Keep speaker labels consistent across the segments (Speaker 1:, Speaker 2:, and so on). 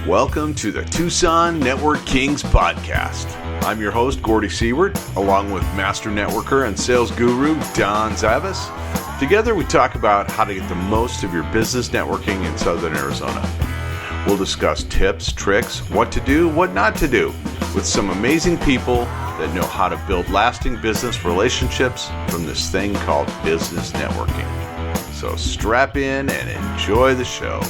Speaker 1: Welcome to the Tucson NetworKings podcast. I'm your host, Gordy Seward, along with master networker and sales guru, Don Zavis. Together, we talk about how to get the most of your business networking in Southern Arizona. We'll discuss tips, tricks, what to do, what not to do, with some amazing people that know how to build lasting business relationships from this thing called business networking. So strap in and enjoy the show.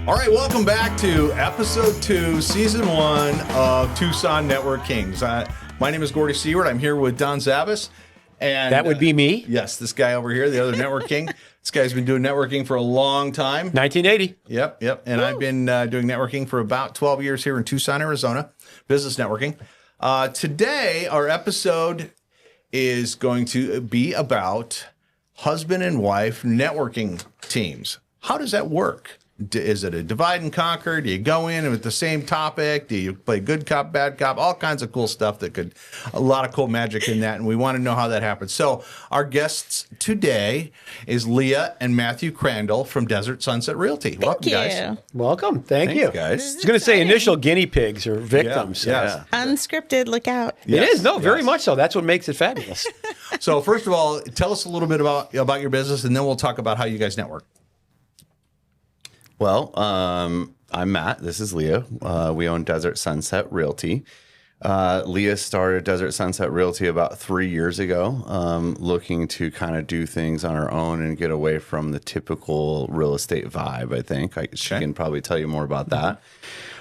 Speaker 2: All right, welcome back to episode 2, season 1 of Tucson NetworKings. My name is Gordy Seward. I'm here with Don Zavis. And
Speaker 3: that would be me.
Speaker 2: Yes, this guy over here, the other Network King. This guy's been doing networking for a long time.
Speaker 3: 1980.
Speaker 2: Yep. And I've been doing networking for about 12 years here in Tucson, Arizona, business networking. Today, our episode is going to be about husband and wife networking teams. How does that work? Is it a divide and conquer? Do you go in with the same topic? Do you play good cop, bad cop? All kinds of cool stuff a lot of cool magic in that, and we want to know how that happens. So our guests today is Leah and Matthew Crandall from Desert Sunset Realty. Welcome, guys.
Speaker 3: Welcome. Thanks, you.
Speaker 2: Guys.
Speaker 3: I was going to say initial guinea pigs or victims.
Speaker 2: Yeah.
Speaker 4: Unscripted, look out.
Speaker 3: It is. No, very much so. That's what makes it fabulous.
Speaker 2: So first of all, tell us a little bit about your business, and then we'll talk about how you guys network.
Speaker 5: Well, I'm Matt. This is Leah. We own Desert Sunset Realty. Leah started Desert Sunset Realty about 3 years ago, looking to kind of do things on her own and get away from the typical real estate vibe, I think. She can probably tell you more about that.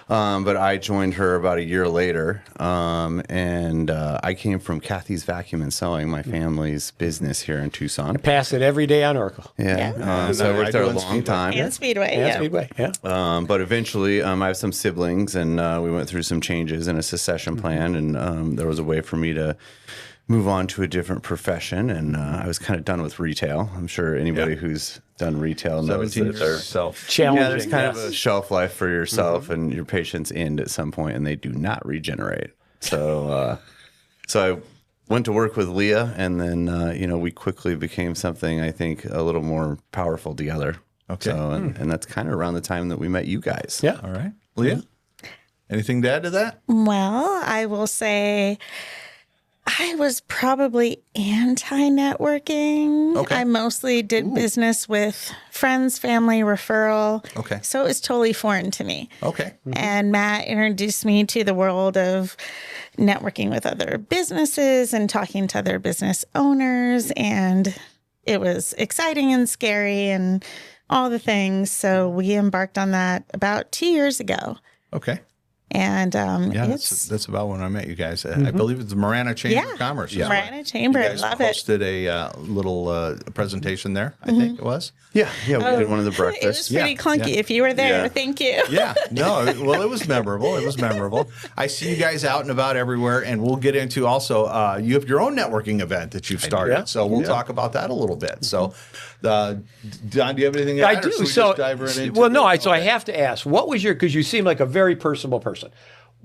Speaker 5: But I joined her about a year later, and I came from Kathy's Vacuum and Sewing, my family's business here in Tucson.
Speaker 3: I pass it every day on Oracle.
Speaker 5: Yeah. So I worked there a long time.
Speaker 4: And Speedway.
Speaker 3: Yeah, Speedway. Yeah.
Speaker 5: But eventually, I have some siblings, and we went through some changes in a succession plan, and there was a way for me to move on to a different profession, and I was kind of done with retail. I'm sure anybody who's done retail knows that there's
Speaker 3: challenging.
Speaker 5: Yeah, there's kind of a shelf life for yourself, and your patients end at some point, and they do not regenerate. So, I went to work with Leah, and then we quickly became something I think a little more powerful together.
Speaker 2: Okay,
Speaker 5: so, and that's kind of around the time that we met you guys.
Speaker 3: Yeah.
Speaker 2: All right, Leah. Anything to add to that?
Speaker 4: Well, I will say I was probably anti-networking.
Speaker 2: Okay.
Speaker 4: I mostly did business with friends, family, referral.
Speaker 2: Okay.
Speaker 4: So it was totally foreign to me.
Speaker 2: Okay.
Speaker 4: And Matt introduced me to the world of networking with other businesses and talking to other business owners. And it was exciting and scary and all the things. So we embarked on that about 2 years ago.
Speaker 2: Okay.
Speaker 4: And
Speaker 2: that's about when I met you guys. I believe it's the Marana Chamber of Commerce.
Speaker 4: Marana Chamber.
Speaker 2: You
Speaker 4: I
Speaker 2: guys
Speaker 4: love it.
Speaker 2: hosted a little presentation there, I think it was.
Speaker 5: Yeah, we did one of the
Speaker 4: It
Speaker 5: breakfasts.
Speaker 4: was pretty clunky. If you were there, thank you.
Speaker 2: Yeah, no, well, it was memorable. I see you guys out and about everywhere, and we'll get into also, you have your own networking event that you've started, so we'll talk about that a little bit. So, Don, do you have anything to add?
Speaker 3: I do.
Speaker 2: Or
Speaker 3: So,
Speaker 2: dive right into
Speaker 3: so I have to ask, what was because you seem like a very personable person.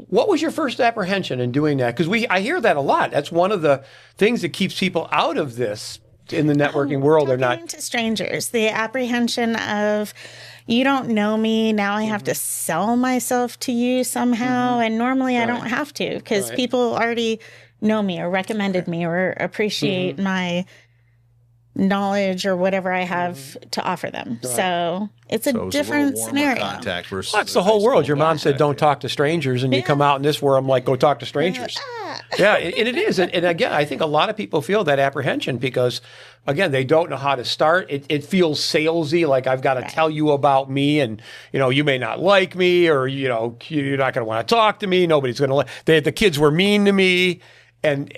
Speaker 3: What was your first apprehension in doing that? Because I hear that a lot. That's one of the things that keeps people out of this in the networking world. They're not
Speaker 4: to strangers. The apprehension of you don't know me. Now I have to sell myself to you somehow. And normally I don't have to because people already know me or recommended me or appreciate my knowledge or whatever I have to offer them. So it's a different scenario.
Speaker 3: That's the whole world. Your mom said, don't talk to strangers. And you come out in this world, I'm like, go talk to strangers. Yeah, and it is. And again, I think a lot of people feel that apprehension because, again, they don't know how to start. It feels salesy, like I've got to tell you about me and, you may not like me or, you're not going to want to talk to me. Nobody's going to like, the kids were mean to me. And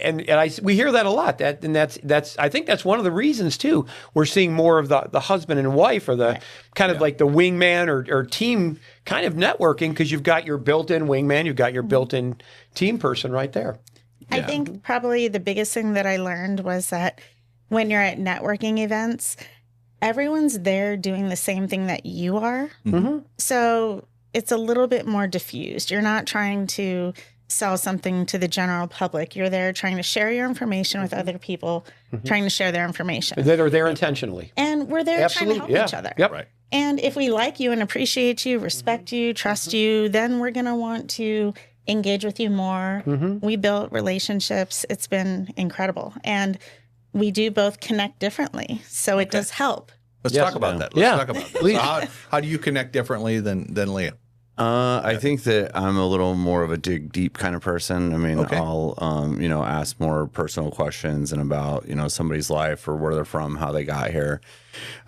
Speaker 3: we hear that a lot. That's I think that's one of the reasons too. We're seeing more of the husband and wife or the kind of like the wingman or team kind of networking because you've got your built-in wingman, you've got your built-in team person right there.
Speaker 4: I think probably the biggest thing that I learned was that when you're at networking events, everyone's there doing the same thing that you are. So it's a little bit more diffused. You're not trying to sell something to the general public. You're there trying to share your information with other people, trying to share their information.
Speaker 3: That are there intentionally.
Speaker 4: And we're there trying to help each other.
Speaker 3: Yep.
Speaker 2: Right.
Speaker 4: And if we like you and appreciate you, respect you, trust you, then we're going to want to engage with you more. We built relationships. It's been incredible. And we do both connect differently. So it does help.
Speaker 2: Let's talk about that. Let's talk about that.
Speaker 3: Please.
Speaker 2: So how do you connect differently than Leah?
Speaker 5: I think that I'm a little more of a dig deep kind of person. I mean, I'll, ask more personal questions and about, somebody's life or where they're from, how they got here.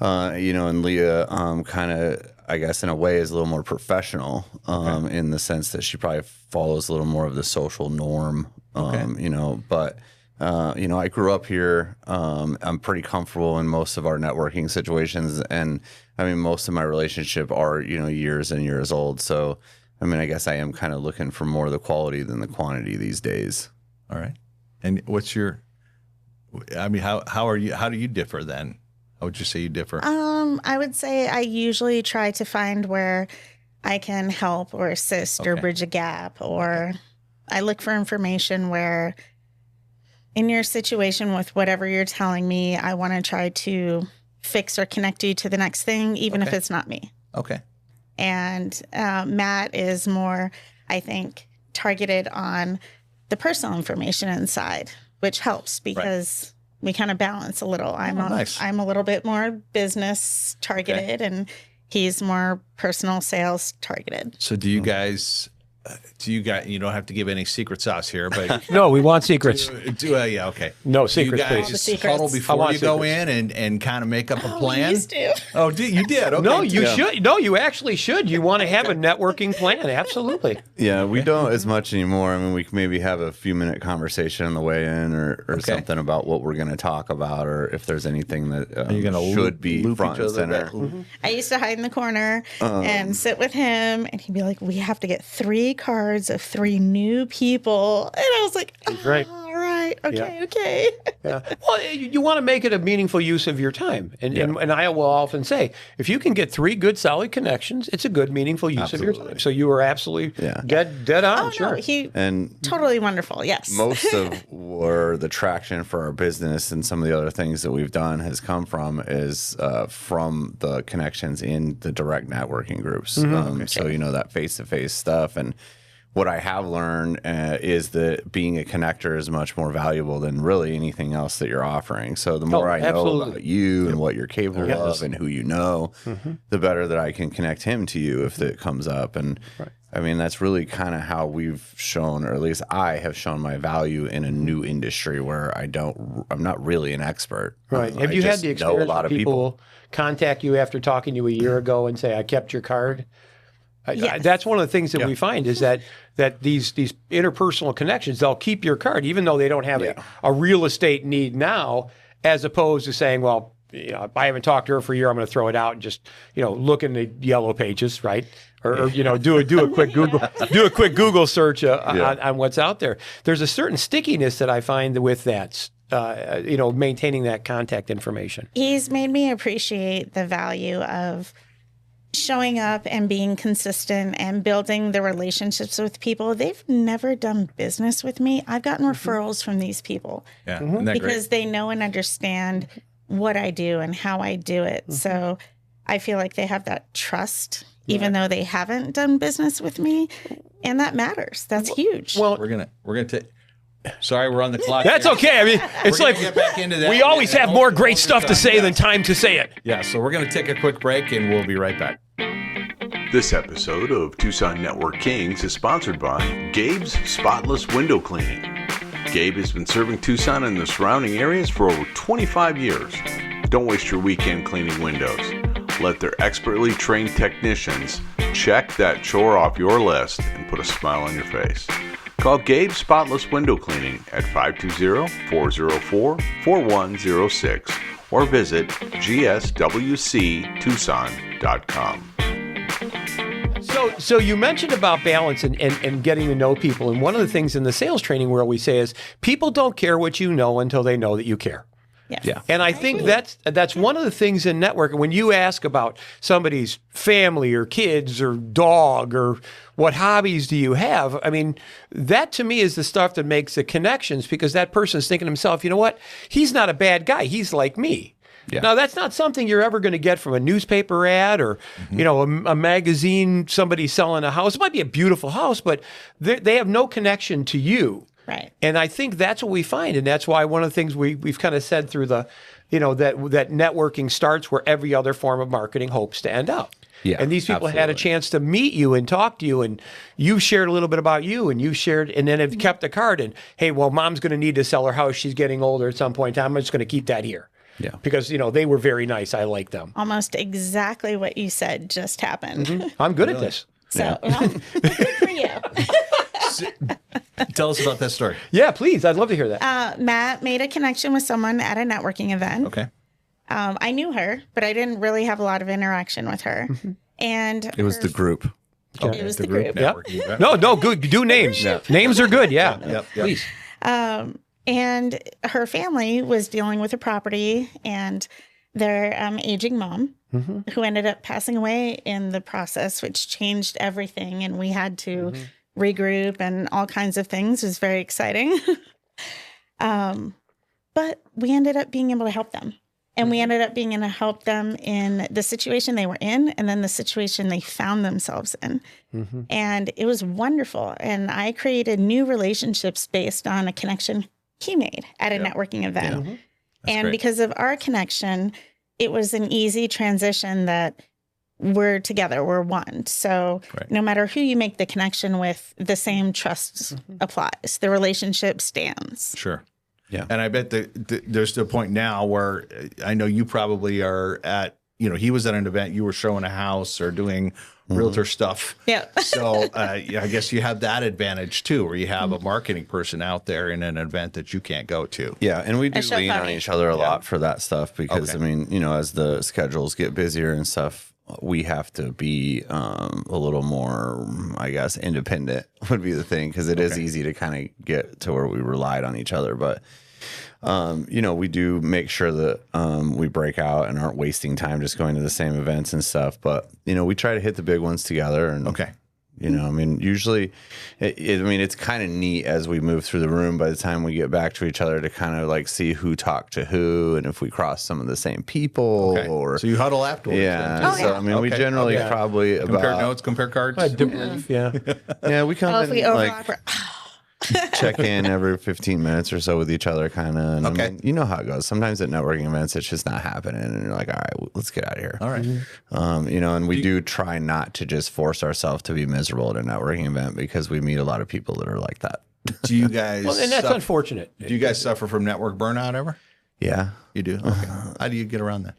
Speaker 5: And Leah, kind of, I guess in a way is a little more professional, in the sense that she probably follows a little more of the social norm, but I grew up here. I'm pretty comfortable in most of our networking situations. And I mean, most of my relationship are, years and years old. So, I mean, I guess I am kind of looking for more of the quality than the quantity these days.
Speaker 2: All right. And what's your, I mean, how do you differ then? How would you say you differ?
Speaker 4: I would say I usually try to find where I can help or assist or bridge a gap, or I look for information where in your situation with whatever you're telling me, I want to try to fix or connect you to the next thing, even if it's not me.
Speaker 2: Okay.
Speaker 4: And Matt is more, I think, targeted on the personal information inside, which helps because we kind of balance a little. I'm a little bit more business targeted and he's more personal sales targeted.
Speaker 2: So do you guys... you don't have to give any secret sauce here, but
Speaker 3: No, we want secrets.
Speaker 2: No
Speaker 3: secrets,
Speaker 2: you
Speaker 3: please.
Speaker 2: guys
Speaker 4: Secrets.
Speaker 2: huddle before you go
Speaker 3: secrets.
Speaker 2: in and kind of make up a plan?
Speaker 4: We used to.
Speaker 2: Oh, you did? Okay.
Speaker 3: No, you should. No, you actually should. You want to have a networking plan. Absolutely.
Speaker 5: Yeah, we don't as much anymore. I mean, we can maybe have a few minute conversation on the way in or something about what we're going to talk about or if there's anything that should be front and center.
Speaker 4: I used to hide in the corner and sit with him and he'd be like, we have to get 3 cards of 3 new people. And I was like,
Speaker 3: Right.
Speaker 4: all right, okay.
Speaker 3: Yeah. Well, you want to make it a meaningful use of your time. And I will often say, if you can get 3 good, solid connections, it's a good, meaningful use of your time. So you were absolutely dead on.
Speaker 4: Oh,
Speaker 3: sure.
Speaker 4: No, totally wonderful. Yes.
Speaker 5: Most of where the traction for our business and some of the other things that we've done has come from is from the connections in the direct networking groups. So, that face-to-face stuff. And what I have learned is that being a connector is much more valuable than really anything else that you're offering. So the more I know about you and what you're capable of and who you know, the better that I can connect him to you if it comes up. And I mean, that's really kind of how we've shown, or at least I have shown my value in a new industry where I'm not really an expert.
Speaker 3: Right. Have you had the experience of people contact you after talking to you a year ago and say, I kept your card?
Speaker 4: Yes.
Speaker 3: That's one of the things that we find is that these interpersonal connections, they'll keep your card even though they don't have a real estate need now, as opposed to saying, well, I haven't talked to her for a year, I'm going to throw it out and just look in the yellow pages, right? Or do a quick Google search on what's out there. There's a certain stickiness that I find with that. Maintaining that contact information.
Speaker 4: He's made me appreciate the value of showing up and being consistent and building the relationships with people. They've never done business with me. I've gotten referrals from these people because they know and understand what I do and how I do it. So I feel like they have that trust, even though they haven't done business with me. And that matters. That's huge.
Speaker 2: Well, we're gonna take. Sorry, we're on the clock.
Speaker 3: That's okay. I mean, it's like
Speaker 2: get back into that.
Speaker 3: We always have more great stuff to say than time to say it.
Speaker 2: Yeah, so we're going to take a quick break and we'll be right back.
Speaker 1: This episode of Tucson Network Kings is sponsored by Gabe's Spotless Window Cleaning. Gabe has been serving Tucson and the surrounding areas for over 25 years. Don't waste your weekend cleaning windows. Let their expertly trained technicians check that chore off your list and put a smile on your face. Call Gabe's Spotless Window Cleaning at 520-404-4106 or visit gswctucson.com.
Speaker 3: So you mentioned about balance and getting to know people. And one of the things in the sales training where we say is people don't care what you know until they know that you care.
Speaker 4: Yes.
Speaker 5: Yeah.
Speaker 3: And I think that's one of the things in networking. When you ask about somebody's family or kids or dog or what hobbies do you have, I mean, that to me is the stuff that makes the connections, because that person's thinking to himself, you know what? He's not a bad guy. He's like me.
Speaker 5: Yeah.
Speaker 3: Now, that's not something you're ever going to get from a newspaper ad or, you know, a magazine, somebody selling a house. It might be a beautiful house, but they have no connection to you.
Speaker 4: Right.
Speaker 3: And I think that's what we find. And that's why one of the things we've kind of said through the, you know, that networking starts where every other form of marketing hopes to end up.
Speaker 5: Yeah,
Speaker 3: and these people had a
Speaker 5: absolutely.
Speaker 3: chance to meet you and talk to you, and you shared a little bit about you, and you shared, and then have kept the card. And hey, well, mom's going to need to sell her house. She's getting older at some point in time. I'm just going to keep that here.
Speaker 5: Yeah.
Speaker 3: Because, you know, they were very nice. I like them.
Speaker 4: Almost exactly what you said just happened.
Speaker 3: I'm good at this.
Speaker 4: So, well, good for you.
Speaker 2: Tell us about that story.
Speaker 3: Yeah, please. I'd love to hear that.
Speaker 4: Matt made a connection with someone at a networking event.
Speaker 2: Okay.
Speaker 4: I knew her, but I didn't really have a lot of interaction with her. And
Speaker 5: It was the group.
Speaker 4: it was the group.
Speaker 3: Yep.
Speaker 2: Networking event.
Speaker 3: No, good. Do names. Names are good. Yeah.
Speaker 2: Yep.
Speaker 3: Please.
Speaker 4: And her family was dealing with a property and their aging mom, who ended up passing away in the process, which changed everything. And we had to regroup and all kinds of things. It was very exciting. But we ended up being able to help them. And we ended up being able to help them in the situation they were in and then the situation they found themselves in. And it was wonderful. And I created new relationships based on a connection he made at a networking event. And
Speaker 2: great.
Speaker 4: because of our connection, it was an easy transition that we're together, we're one. So no matter who you make the connection with, the same trust applies. The relationship stands.
Speaker 2: Sure.
Speaker 5: Yeah.
Speaker 2: And I bet there's the point now where I know you probably are at, you know, he was at an event, you were showing a house or doing realtor stuff.
Speaker 4: Yeah.
Speaker 2: So I guess you have that advantage too, where you have a marketing person out there in an event that you can't go to.
Speaker 5: Yeah, and we do
Speaker 4: show
Speaker 5: lean on
Speaker 4: funny.
Speaker 5: each other a lot for that stuff because,
Speaker 2: Okay.
Speaker 5: I mean, you know, as the schedules get busier and stuff, we have to be a little more, I guess, independent would be the thing, because it is easy to kind of get to where we relied on each other. But, you know, we do make sure that we break out and aren't wasting time just going to the same events and stuff. But, you know, we try to hit the big ones together. And, you know, I mean, usually, it's kind of neat as we move through the room by the time we get back to each other to kind of like see who talked to who and if we cross some of the same people or.
Speaker 2: So you huddle afterwards.
Speaker 5: Yeah.
Speaker 2: then, too.
Speaker 5: So, I mean, we generally probably
Speaker 2: compare
Speaker 5: about.
Speaker 2: notes, compare cards.
Speaker 3: Yeah.
Speaker 5: Yeah, we come
Speaker 4: Oh, if we
Speaker 5: in,
Speaker 4: overlap,
Speaker 5: like, check in every 15 minutes or so with each other, kind of. And
Speaker 2: Okay.
Speaker 5: I mean, you know how it goes. Sometimes at networking events, it's just not happening. And you're like, all right, let's get out of here.
Speaker 2: All right.
Speaker 5: You know, and we do try not to just force ourselves to be miserable at a networking event because we meet a lot of people that are like that.
Speaker 2: Do you guys?
Speaker 3: Well, and that's
Speaker 2: suffer-
Speaker 3: unfortunate.
Speaker 2: Do you guys suffer from network burnout ever?
Speaker 5: Yeah.
Speaker 2: You do. Okay. How do you get around that?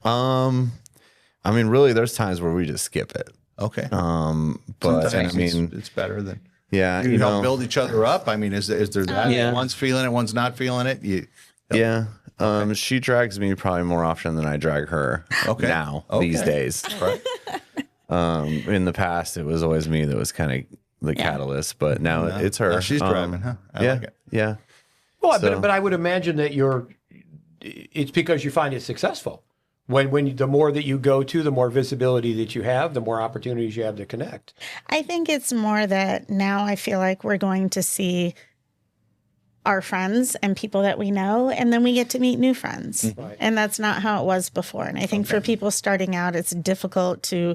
Speaker 5: I mean, really, there's times where we just skip it.
Speaker 2: Okay.
Speaker 5: But
Speaker 2: Sometimes
Speaker 5: I mean,
Speaker 2: it's better than.
Speaker 5: yeah,
Speaker 2: You
Speaker 5: you
Speaker 2: help
Speaker 5: know,
Speaker 2: build each other up. I mean, is there that?
Speaker 5: Yeah.
Speaker 2: One's feeling it, one's not feeling it.
Speaker 5: yeah. She drags me probably more often than I drag her.
Speaker 2: Okay.
Speaker 5: Now these days.
Speaker 2: Right.
Speaker 5: In the past, it was always me that was kind of the catalyst, but now it's her.
Speaker 2: Now she's driving, huh? I like it.
Speaker 5: Yeah.
Speaker 3: Well,
Speaker 5: So-
Speaker 3: but I would imagine that it's because you find it successful. When the more that you go to, the more visibility that you have, the more opportunities you have to connect.
Speaker 4: I think it's more that now I feel like we're going to see our friends and people that we know, and then we get to meet new friends.
Speaker 3: Right.
Speaker 4: And that's not how it was before. And I think for people starting out, it's difficult to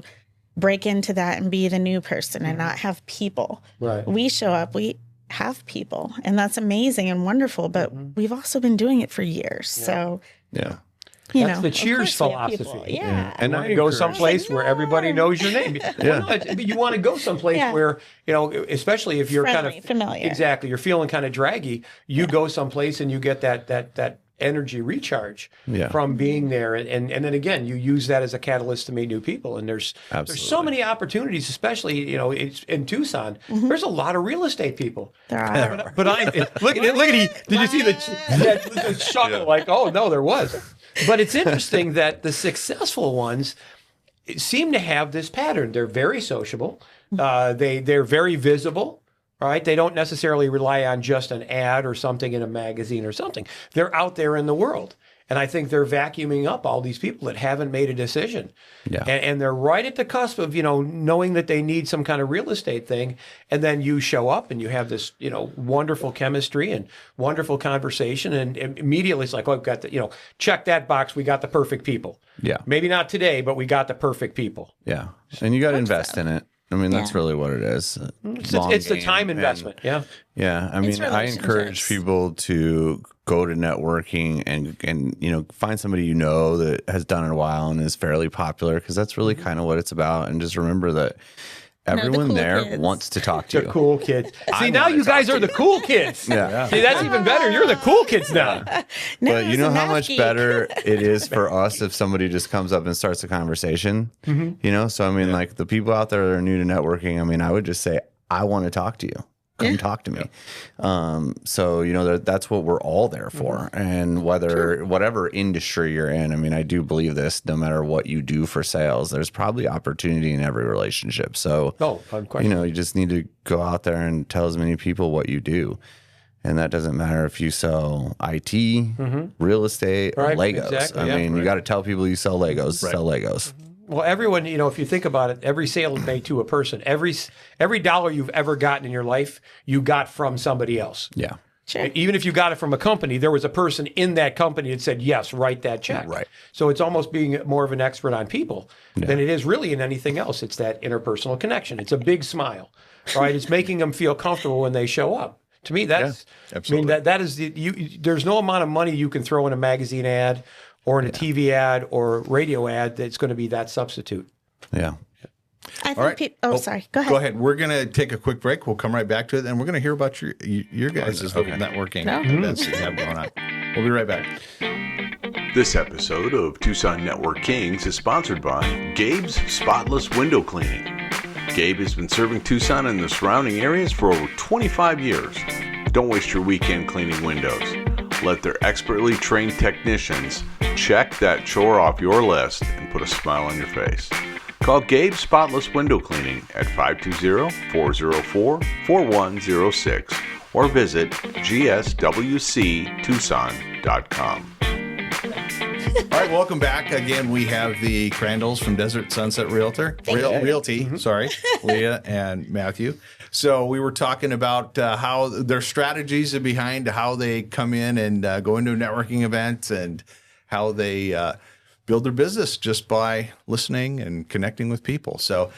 Speaker 4: break into that and be the new person and not have people.
Speaker 3: Right.
Speaker 4: We show up, we have people, and that's amazing and wonderful, but we've also been doing it for years. So,
Speaker 5: Yeah.
Speaker 4: you
Speaker 3: That's
Speaker 4: know,
Speaker 3: the
Speaker 4: of
Speaker 3: Cheers
Speaker 4: course we have
Speaker 3: philosophy.
Speaker 4: people. Yeah.
Speaker 5: And
Speaker 3: And
Speaker 5: I
Speaker 3: go
Speaker 5: encourage-
Speaker 3: someplace where everybody knows your name. Well, no, but you want to go someplace
Speaker 4: Yeah.
Speaker 3: where, you know, especially if you're
Speaker 4: Friendly,
Speaker 3: kind of
Speaker 4: familiar.
Speaker 3: Exactly, you're feeling kind of draggy. You go someplace and you get that energy recharge
Speaker 5: Yeah.
Speaker 3: from being there, and then again, you use that as a catalyst to meet new people. And there's so
Speaker 5: Absolutely.
Speaker 3: many opportunities, especially it's in Tucson. There's a lot of real estate people.
Speaker 4: There are.
Speaker 3: But I look at he. Did you see the chuckle? Like, oh no, there was. But it's interesting that the successful ones seem to have this pattern. They're very sociable. They're very visible. All right. They don't necessarily rely on just an ad or something in a magazine or something. They're out there in the world. And I think they're vacuuming up all these people that haven't made a decision.
Speaker 5: Yeah.
Speaker 3: And they're right at the cusp of, knowing that they need some kind of real estate thing. And then you show up and you have this, wonderful chemistry and wonderful conversation. And immediately it's like, oh, I've got the, check that box. We got the perfect people.
Speaker 5: Yeah.
Speaker 3: Maybe not today, but we got the perfect people.
Speaker 5: Yeah. And you got to invest in it. I mean, that's really what it is.
Speaker 3: It's the time investment. Yeah.
Speaker 5: Yeah. I mean, I encourage people to go to networking and find somebody that has done it a while and is fairly popular, because that's really kind of what it's about. And just remember that everyone
Speaker 4: cool
Speaker 5: there
Speaker 4: kids.
Speaker 5: wants to talk to
Speaker 3: The
Speaker 5: you.
Speaker 3: cool kids. See, now you guys are the cool kids.
Speaker 5: Yeah.
Speaker 3: See, that's even better. You're the cool kids now.
Speaker 5: But you know how much
Speaker 4: geek.
Speaker 5: better it is for us if somebody just comes up and starts a conversation, So, I mean, like the people out there that are new to networking, I mean, I would just say, I want to talk to you. Come talk to me. So, that's what we're all there for. And whatever industry you're in, I mean, I do believe this, no matter what you do for sales, there's probably opportunity in every relationship. So, you just need to go out there and tell as many people what you do. And that doesn't matter if you sell IT, real estate, or Legos.
Speaker 3: Exactly,
Speaker 5: I mean, you got to tell people you sell Legos, sell Legos.
Speaker 3: Well, everyone, if you think about it, every sale is made to a person. Every dollar you've ever gotten in your life, you got from somebody else.
Speaker 5: Yeah.
Speaker 4: Sure.
Speaker 3: Even if you got it from a company, there was a person in that company that said, yes, write that check.
Speaker 5: Right.
Speaker 3: So it's almost being more of an expert on people than it is really in anything else. It's that interpersonal connection. It's a big smile, right? It's making them feel comfortable when they show up. To me, that's,
Speaker 2: absolutely.
Speaker 3: I mean, that is there's no amount of money you can throw in a magazine ad or in a TV ad or radio ad that's going to be that substitute.
Speaker 5: Yeah.
Speaker 4: I think
Speaker 2: All right.
Speaker 4: sorry. Go ahead.
Speaker 2: Go ahead. We're going to take a quick break. We'll come right back to it, and we're going to hear about your guys' little networking events that you have going on. We'll be right back.
Speaker 1: This episode of Tucson Network Kings is sponsored by Gabe's Spotless Window Cleaning. Gabe has been serving Tucson and the surrounding areas for over 25 years. Don't waste your weekend cleaning windows. Let their expertly trained technicians check that chore off your list and put a smile on your face. Call Gabe Spotless Window Cleaning at 520-404-4106 or visit gswctucson.com.
Speaker 2: All right, welcome back. Again, we have the Crandalls from Desert Sunset Realty, sorry, Leah and Matthew. So we were talking about how their strategies are behind how they come in and go into a networking event and how they build their business just by listening and connecting with people. So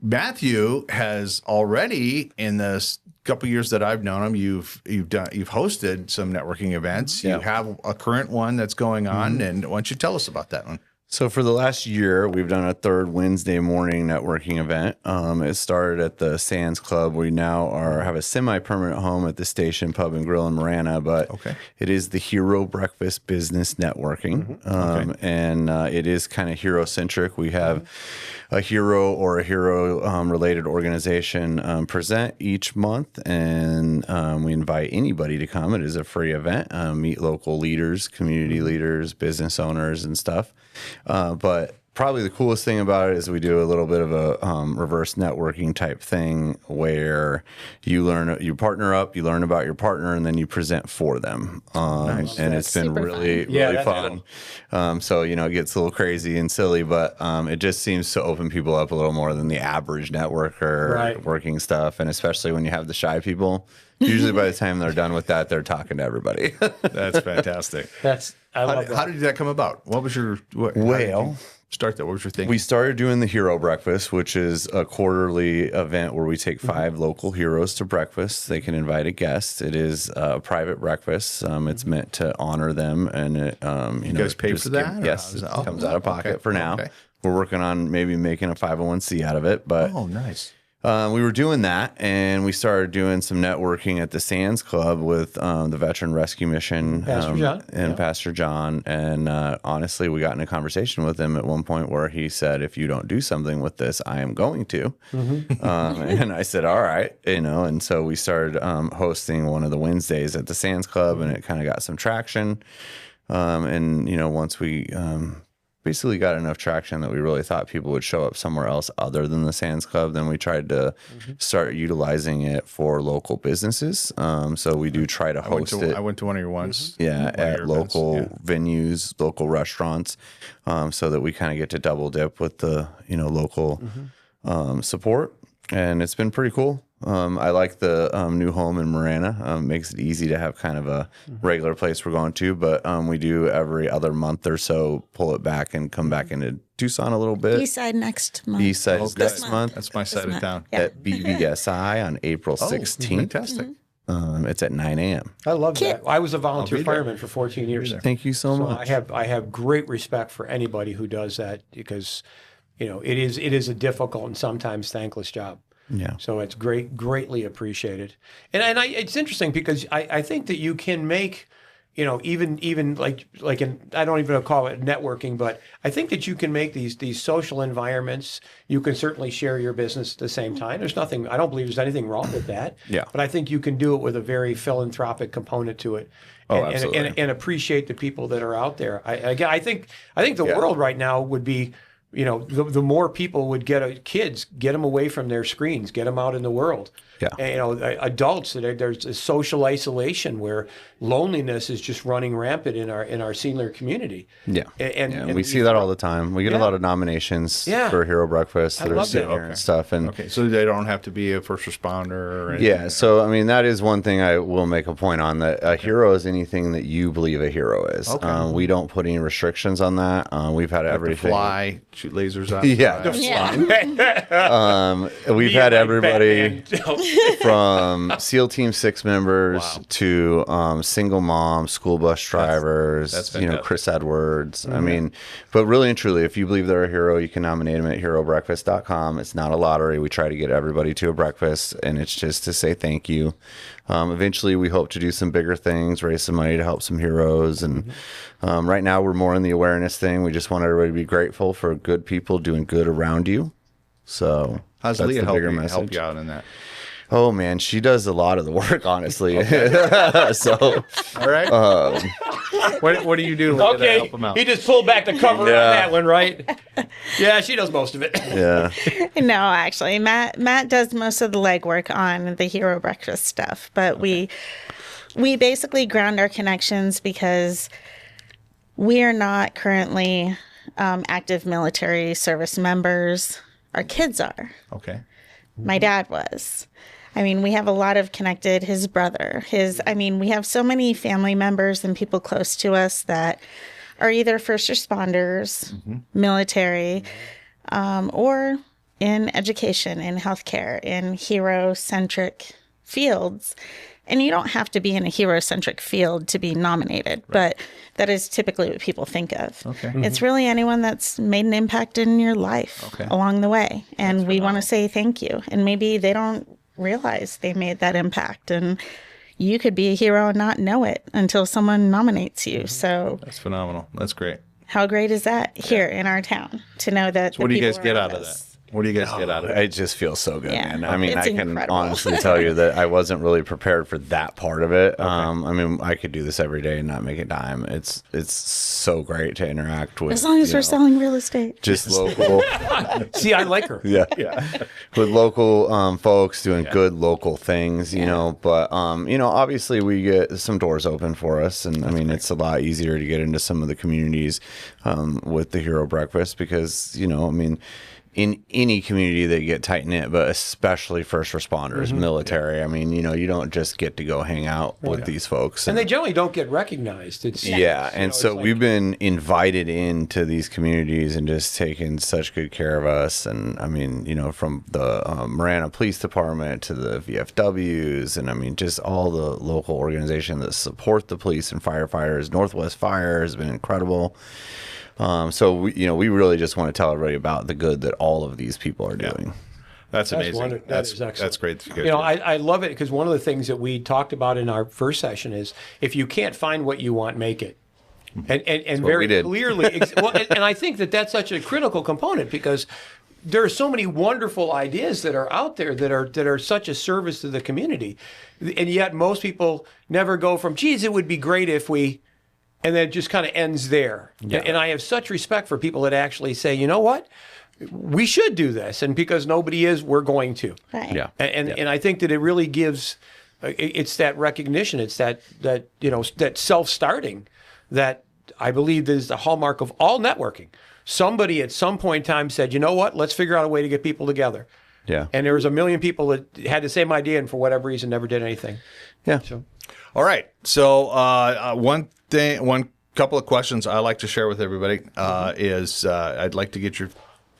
Speaker 2: Matthew has already, in the couple years that I've known him, you've hosted some networking events. You have a current one that's going on, and why don't you tell us about that one?
Speaker 5: So for the last year, we've done a third Wednesday morning networking event. It started at the Sands Club. We now have a semi-permanent home at the Station Pub and Grill in Marana, but it is the Hero Breakfast Business Networking, and it is kind of hero-centric. We have a hero or a hero-related organization present each month, and we invite anybody to come. It is a free event. Meet local leaders, community leaders, business owners, and stuff. But probably the coolest thing about it is we do a little bit of a reverse networking type thing where you partner up, you learn about your partner, and then you present for them. And it's been really fun. So, it gets a little crazy and silly, but it just seems to open people up a little more than the average networker working stuff. And especially when you have the shy people, usually by the time they're done with that, they're talking to everybody.
Speaker 2: That's fantastic.
Speaker 3: I love that.
Speaker 2: How did that come about? What was your start that? What was your thing?
Speaker 5: We started doing the Hero Breakfast, which is a quarterly event where we take 5 local heroes to breakfast. They can invite a guest. It is a private breakfast. It's meant to honor them, and it,
Speaker 2: you guys pay for that?
Speaker 5: Yes, it comes out of pocket for now. We're working on maybe making a 501c out of it, but
Speaker 2: nice.
Speaker 5: We were doing that, and we started doing some networking at the Sands Club with the Veteran Rescue Mission Pastor John. And honestly, we got in a conversation with him at one point where he said, if you don't do something with this, I am going to. And I said, all right, and so we started hosting one of the Wednesdays at the Sands Club, and it kind of got some traction. And, once we basically got enough traction that we really thought people would show up somewhere else other than the Sands Club. Then we tried to start utilizing it for local businesses. So we do try to host it.
Speaker 2: I went to one of your ones.
Speaker 5: Yeah, at local venues, local restaurants, so that we kind of get to double dip with the local support, and it's been pretty cool. I like the new home in Marana. Makes it easy to have kind of a regular place we're going to, but we do every other month or so pull it back and come back into Tucson a little bit.
Speaker 4: East side next month.
Speaker 5: East side is next month.
Speaker 2: That's my side of town.
Speaker 4: Yeah.
Speaker 5: At BVSI on April 16th.
Speaker 2: Fantastic.
Speaker 5: It's at 9 a.m.
Speaker 3: I love that. I was a volunteer fireman for 14 years.
Speaker 5: Thank you so much.
Speaker 3: I have great respect for anybody who does that because, it is a difficult and sometimes thankless job.
Speaker 5: Yeah.
Speaker 3: So it's greatly appreciated. And it's interesting because I think that you can make, even like I don't even call it networking, but I think that you can make these social environments. You can certainly share your business at the same time. I don't believe there's anything wrong with that.
Speaker 5: Yeah.
Speaker 3: But I think you can do it with a very philanthropic component to it.
Speaker 5: Absolutely.
Speaker 3: And appreciate the people that are out there. I think the world right now would be, the more people would get them away from their screens, get them out in the world.
Speaker 5: Yeah.
Speaker 3: And, adults, there's a social isolation where loneliness is just running rampant in our senior community.
Speaker 5: Yeah.
Speaker 3: And
Speaker 5: we see that all the time. We get a lot of nominations for Hero Breakfast that are sitting here and stuff. And
Speaker 2: so they don't have to be a first responder or anything.
Speaker 5: yeah, so I mean that is one thing I will make a point on, that a hero is anything that you believe a hero is.
Speaker 2: Okay.
Speaker 5: We don't put any restrictions on that. We've had everything.
Speaker 2: Fly, shoot lasers out.
Speaker 5: Yeah. We've had everybody from SEAL Team 6 members to single moms, school bus drivers,
Speaker 2: that's
Speaker 5: Chris Edwards. I mean, but really and truly, if you believe they're a hero, you can nominate them at herobreakfast.com. It's not a lottery. We try to get everybody to a breakfast, and it's just to say thank you. Eventually, we hope to do some bigger things, raise some money to help some heroes. And right now, we're more in the awareness thing. We just want everybody to be grateful for good people doing good around you. So
Speaker 2: How's
Speaker 5: that's
Speaker 2: Leah
Speaker 5: the bigger message.
Speaker 2: help you out in that?
Speaker 5: Oh man, she does a lot of the work, honestly. So,
Speaker 2: all right. What do you do, Leah, to help him out?
Speaker 3: He just pulled back the cover on that one, right? Yeah, she does most of it.
Speaker 5: Yeah.
Speaker 4: No, actually, Matt does most of the legwork on the Hero Breakfast stuff, but we basically ground our connections because we are not currently active military service members. Our kids are.
Speaker 2: Okay.
Speaker 4: My dad was. I mean, we have a lot of connected, his brother, we have so many family members and people close to us that are either first responders, military, or in education, in healthcare, in hero-centric fields. And you don't have to be in a hero-centric field to be nominated, but that is typically what people think of.
Speaker 2: Okay.
Speaker 4: It's really anyone that's made an impact in your life along the way. And we want to say thank you. And maybe they don't realize they made that impact. And you could be a hero and not know it until someone nominates you. So
Speaker 2: That's phenomenal. That's great.
Speaker 4: how great is that here in our town to know that
Speaker 2: So what do you guys get out of that? What do you guys get out of it?
Speaker 5: It just feels so good,
Speaker 4: Yeah.
Speaker 5: man. I mean,
Speaker 4: It's
Speaker 5: I can
Speaker 4: incredible.
Speaker 5: honestly tell you that I wasn't really prepared for that part of it. I mean, I could do this every day and not make a dime. It's so great to interact with.
Speaker 4: as long as we're selling real estate.
Speaker 5: just local,
Speaker 3: See, I like her.
Speaker 5: with local folks doing good local things, you know. But obviously we get some doors open for us, and I mean, it's a lot easier to get into some of the communities with the Hero Breakfast because I mean, in any community they get tight knit, but especially first responders, military. I mean, you don't just get to go hang out with these folks,
Speaker 3: And they generally don't get recognized. It's
Speaker 5: and so we've been invited into these communities and just taken such good care of us. And I mean, from the Marana Police Department to the VFWs, and I mean, just all the local organizations that support the police and firefighters. Northwest Fire has been incredible. So we really just want to tell everybody about the good that all of these people are doing.
Speaker 2: That's amazing.
Speaker 3: That is excellent.
Speaker 2: That's great.
Speaker 3: I love it because one of the things that we talked about in our first session is if you can't find what you want, make it. And very clearly, and I think that that's such a critical component because there are so many wonderful ideas that are out there that are such a service to the community, and yet most people never go from, geez, it would be great if we. and then it just kind of ends there.
Speaker 2: Yeah.
Speaker 3: And I have such respect for people that actually say, you know what, we should do this, and because nobody is, we're going to.
Speaker 4: Right.
Speaker 5: Yeah.
Speaker 3: And I think that it really gives, it's that recognition, it's that self-starting that I believe is the hallmark of all networking. Somebody at some point in time said, you know what, let's figure out a way to get people together.
Speaker 5: Yeah.
Speaker 3: And there was a million people that had the same idea and for whatever reason never did anything.
Speaker 5: Yeah.
Speaker 3: So.
Speaker 2: All right. So one couple of questions I like to share with everybody is I'd like to get your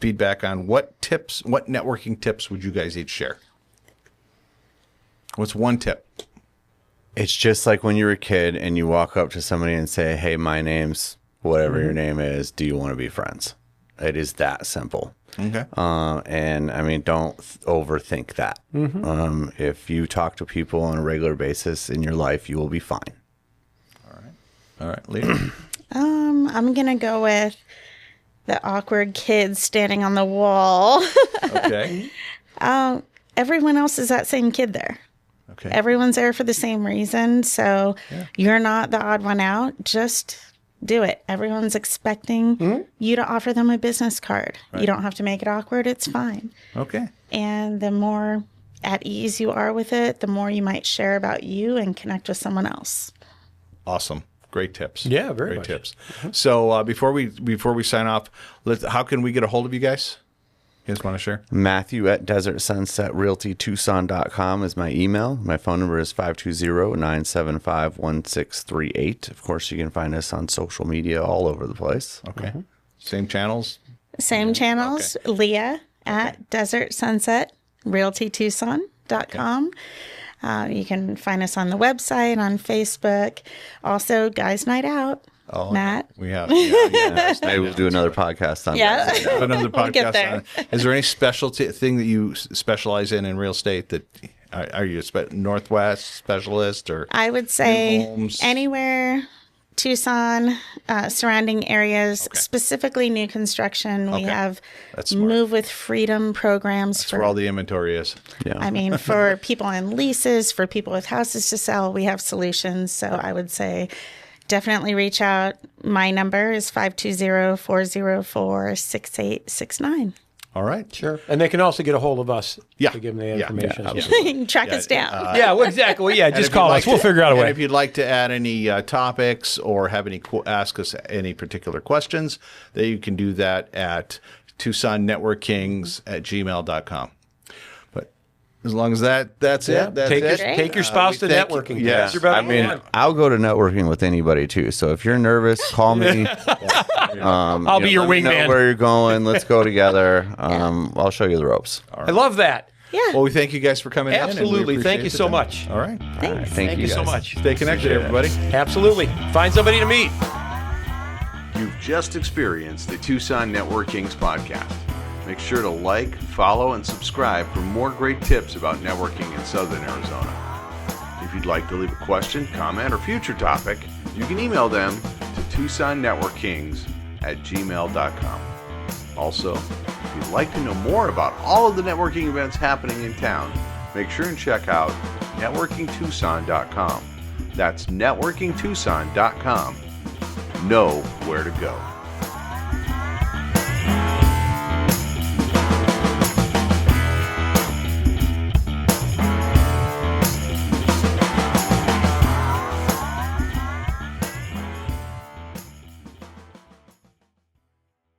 Speaker 2: feedback on what networking tips would you guys each share? What's one tip?
Speaker 5: It's just like when you were a kid and you walk up to somebody and say, hey, my name's whatever your name is. Do you want to be friends? It is that simple.
Speaker 2: Okay.
Speaker 5: And I mean, don't overthink that. If you talk to people on a regular basis in your life, you will be fine.
Speaker 2: All right, Leah.
Speaker 4: I'm going to go with the awkward kid standing on the wall.
Speaker 2: Okay.
Speaker 4: Everyone else is that same kid there.
Speaker 2: Okay.
Speaker 4: Everyone's there for the same reason. So you're not the odd one out. Just do it. Everyone's expecting you to offer them a business card.
Speaker 2: Right.
Speaker 4: You don't have to make it awkward. It's fine.
Speaker 2: Okay.
Speaker 4: And the more at ease you are with it, the more you might share about you and connect with someone else.
Speaker 2: Awesome. Great tips.
Speaker 3: Yeah, very
Speaker 2: great
Speaker 3: much.
Speaker 2: tips. So before we sign off, how can we get a hold of you guys? You guys want to share?
Speaker 5: Matthew at DesertSunsetRealtyTucson.com is my email. My phone number is 520-975-1638. Of course, you can find us on social media all over the place.
Speaker 2: Okay. Same channels?
Speaker 4: Same channels.
Speaker 2: Okay.
Speaker 4: Leah at DesertSunsetRealtyTucson.com. You can find us on the website, on Facebook. Also, Guys Night Out.
Speaker 2: Oh,
Speaker 4: Matt.
Speaker 2: We have.
Speaker 5: Maybe we'll do another podcast on
Speaker 4: Yeah.
Speaker 5: that.
Speaker 2: Another
Speaker 4: We'll get
Speaker 2: podcast
Speaker 4: there.
Speaker 2: on it. Is there any specialty thing that you specialize in real estate? That are you a Northwest specialist or?
Speaker 4: I would say
Speaker 2: New homes?
Speaker 4: anywhere, Tucson, surrounding areas, specifically new construction. We
Speaker 2: Okay.
Speaker 4: have
Speaker 2: That's smart.
Speaker 4: Move with Freedom programs
Speaker 2: That's where all the inventory is.
Speaker 5: Yeah.
Speaker 4: I mean, for people on leases, for people with houses to sell, we have solutions. So I would say definitely reach out. My number is 520-404-6869.
Speaker 2: All right.
Speaker 3: Sure. And they can also get a hold of us
Speaker 2: Yeah.
Speaker 3: to give them the
Speaker 2: Yeah.
Speaker 3: information.
Speaker 2: Yeah,
Speaker 3: as well.
Speaker 2: absolutely.
Speaker 4: You can track us down.
Speaker 3: Yeah, well, exactly. Well, yeah,
Speaker 2: And
Speaker 3: just
Speaker 2: if you'd
Speaker 3: call
Speaker 2: like
Speaker 3: us. We'll
Speaker 2: to-
Speaker 3: figure out a
Speaker 2: and
Speaker 3: way.
Speaker 2: if you'd like to add any topics or have any ask us any particular questions, then you can do that at TucsonNetworkKings@gmail.com. But as long as that's it, that's
Speaker 3: take
Speaker 2: it.
Speaker 3: Your, take your spouse to
Speaker 2: we thank you.
Speaker 3: networking.
Speaker 2: Yes.
Speaker 3: That's your better
Speaker 5: I mean,
Speaker 3: one.
Speaker 5: I'll go to networking with anybody too. So if you're nervous, call me.
Speaker 3: I'll be your
Speaker 5: Let me know
Speaker 3: wingman.
Speaker 5: where you're going. Let's go together. I'll show you the ropes.
Speaker 3: I love that.
Speaker 4: Yeah.
Speaker 2: Well, we thank you guys for coming in. and we
Speaker 3: Absolutely. Thank you
Speaker 2: appreciate
Speaker 3: so
Speaker 2: the time.
Speaker 3: much.
Speaker 2: All right.
Speaker 4: Thanks.
Speaker 5: Thank you
Speaker 3: so
Speaker 5: guys.
Speaker 3: much.
Speaker 2: Stay connected, everybody.
Speaker 3: Absolutely. Find somebody to meet.
Speaker 1: You've just experienced the Tucson NetworKings podcast. Make sure to like, follow, and subscribe for more great tips about networking in Southern Arizona. If you'd like to leave a question, comment, or future topic, you can email them to TucsonNetworkKings@gmail.com. Also, if you'd like to know more about all of the networking events happening in town, make sure and check out networkingtucson.com. That's networkingtucson.com. Know where to go.